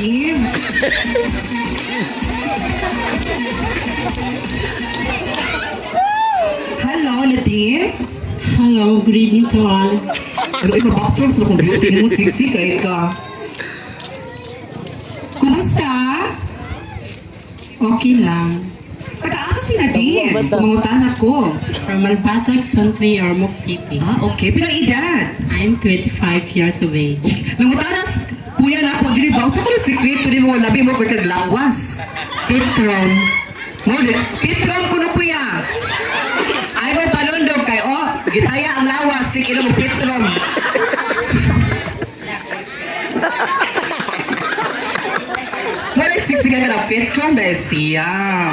Nadine. Hello, Nadine. Hello, good evening to all. Pero ipabaktor sa kong beauty mo, sexy kahit ka. Kumusta? Okay lang. Pagkaasa si Nadine. Kumangutan ako. From Malpasag, Country, Ormoc City. Okay. Pilang edad? I'm 25 years of age. Nangutaras, kuya na ako, dili ba? Usa ko ng sekreto ni mo, labi mo ko kaglawas. Petron. Pitron ko no kuya. Ay mo palundog kay, gitaya ang lawas, sige mo pitron. Wala sisigan ka ng pitron dahil siya.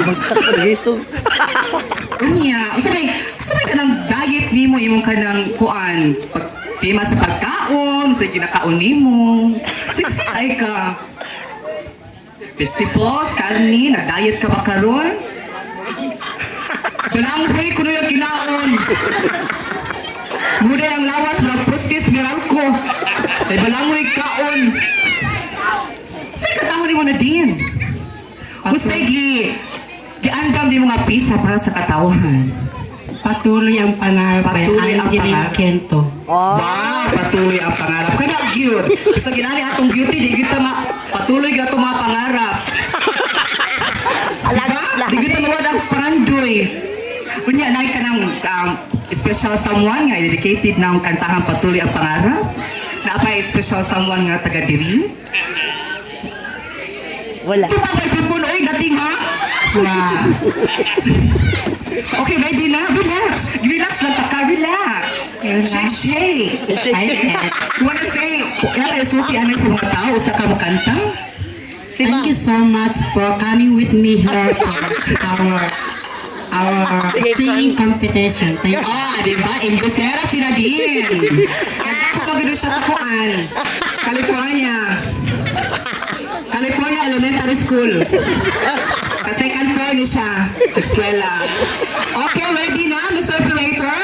Magtakalisog. Unya, sabay ka ng diet ni mo, imong ka ng kuan, pima sa pagkaon, sa kinakaon ni mo. Sexy ay ka. Vegetables, karni, na-diet ka ba karon? Balanghoy ko na yung kinaon. Muda ang lawas, mag-prostis, miral ko. Ay balanghoy kaon. Sa'yo katahon ni mo na din. Usay giandam di mga pisa para sa katawhan. Patuloy ang pangarap ay Patuloy ang Angeline pangarap. Kento. Ba, patuloy ang pangarap. Kana gyud. Sa ginani atong beauty di kita patuloy gato mga pangarap. Diba? Di kita mawad ang parandoy. Unya nay ka ng special someone nga dedicated na ang kantahan patuloy ang pangarap. Naapay special someone nga taga diri. Wala. Ito pa kay Pipon, oy, dating ha? Wow. Okay, ready na? Relax. Relax lang taka, relax. Shake. You wanna say, yan ay suti anay sa mga tao, sa ka mo kanta? Thank you so much for coming with me here for our singing competition. Thank you. Di ba? Imbesera si Nadine. Nagkakapagano siya sa Kuan, California Elementary School. Sa second floor ni siya, eskwela. Okay, ready na, Mr. Operator?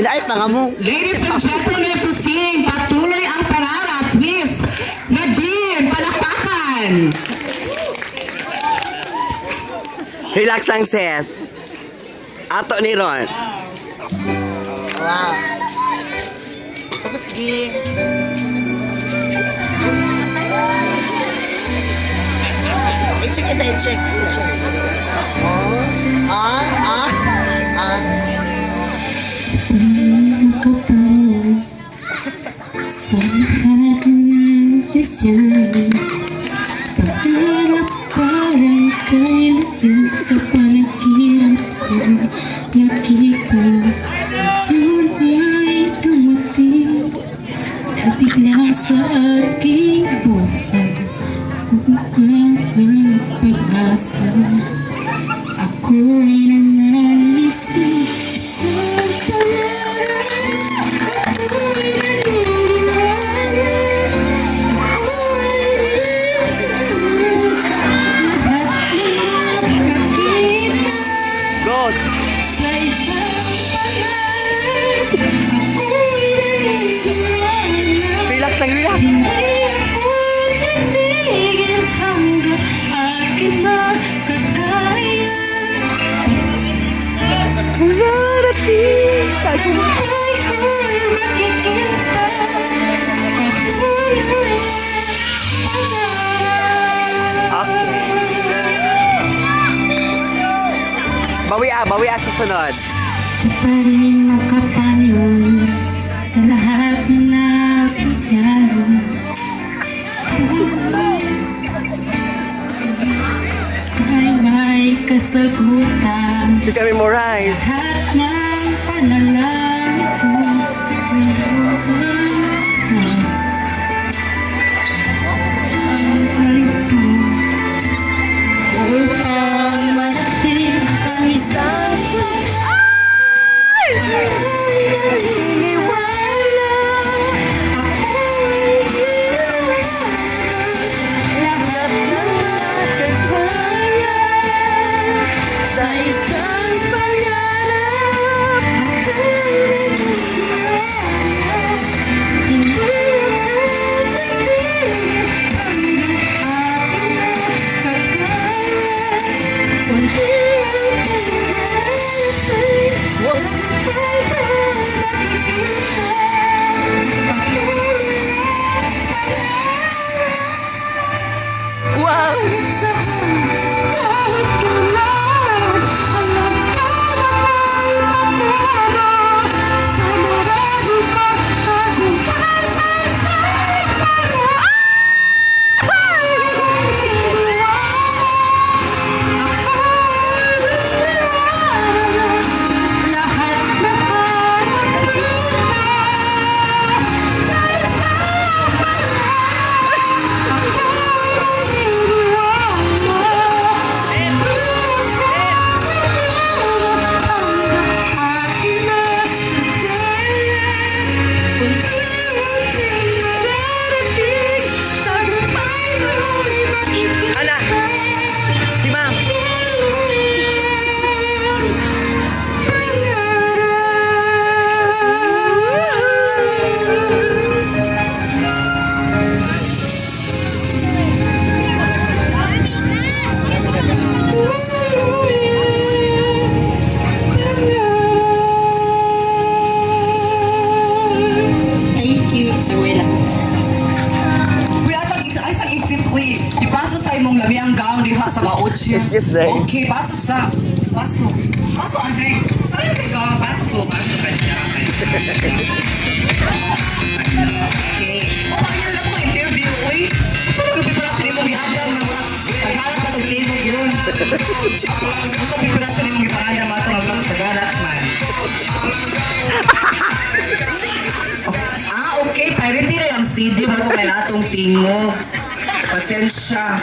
Ay, panga mo. Ladies and gentlemen, to sing Patuloy ang Pangarap, Miss Nadine, palakpakan! Relax lang, sis. Ato ni Ron. Wow. Tapos, sige. I-check isa, i-check. Sa lahat ng sasyan, pangarap parang kailangan sa panaginip ko nakita. Yun ay dumating na bigla sa aking buhay. Ang pag-asa, ako'y nanalisip sa pangarap. Ako'y naniniwala, ako'y lahat ng nakakita Ghost. sa isang pangarap. Ako'y naniniwala, Relax lang, relax. hindi ako titigil hanggat akin makakaya. Rarating. Tayo ko'y makikita, patuloy ang pangarap. Okay. Bawi sa sunod. Ito pa rin makapayon sa lahat na nangyari. Ay may kasagutan She can memorize. lahat ng panalangin ko. Upang marating ang isang naniniwala, ako'y lahat ng nakakaya sa isang pangarap. Ako'y It's just there. Okay, baso sa... Baso. Baso, Andre. Saan yung ikaw? Baso. Baso kanya. Okay. Oh, ayun lang ko interview. Uy, saan ang preparasyon mong ihabang ng mga... Nagharap na itong game yun. Basta preparasyon mong ipahandam ato ng mga sagarat man. Okay. Pirate na yung CD. Bago may natong tingog. Pasensya.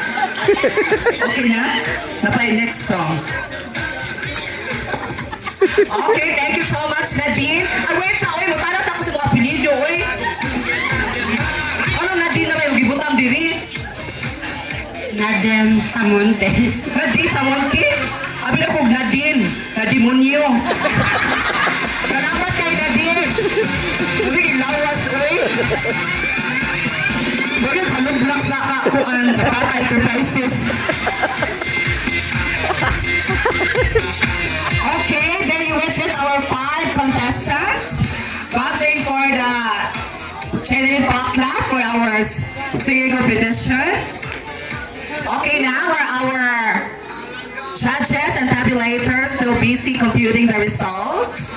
Okay na? Napay next song. Okay, thank you so much, Nadine. Ay, wait sa, oy, mutanas ako sa mga apelido, oy. Ano, Nadine na may gibutang diri? Nadem Samonte. Nadine sa Monte? Abi na kong Nadine. Nadimonyo. Salamat kay Nadine. Nabiging lawas, oy. Bakit halong-blocks na kakuan para enterprises? Okay, there you witness our 5 contestants battling for the Cheney Pakla for our singing competition. Okay, now our judges and tabulators still busy computing the results.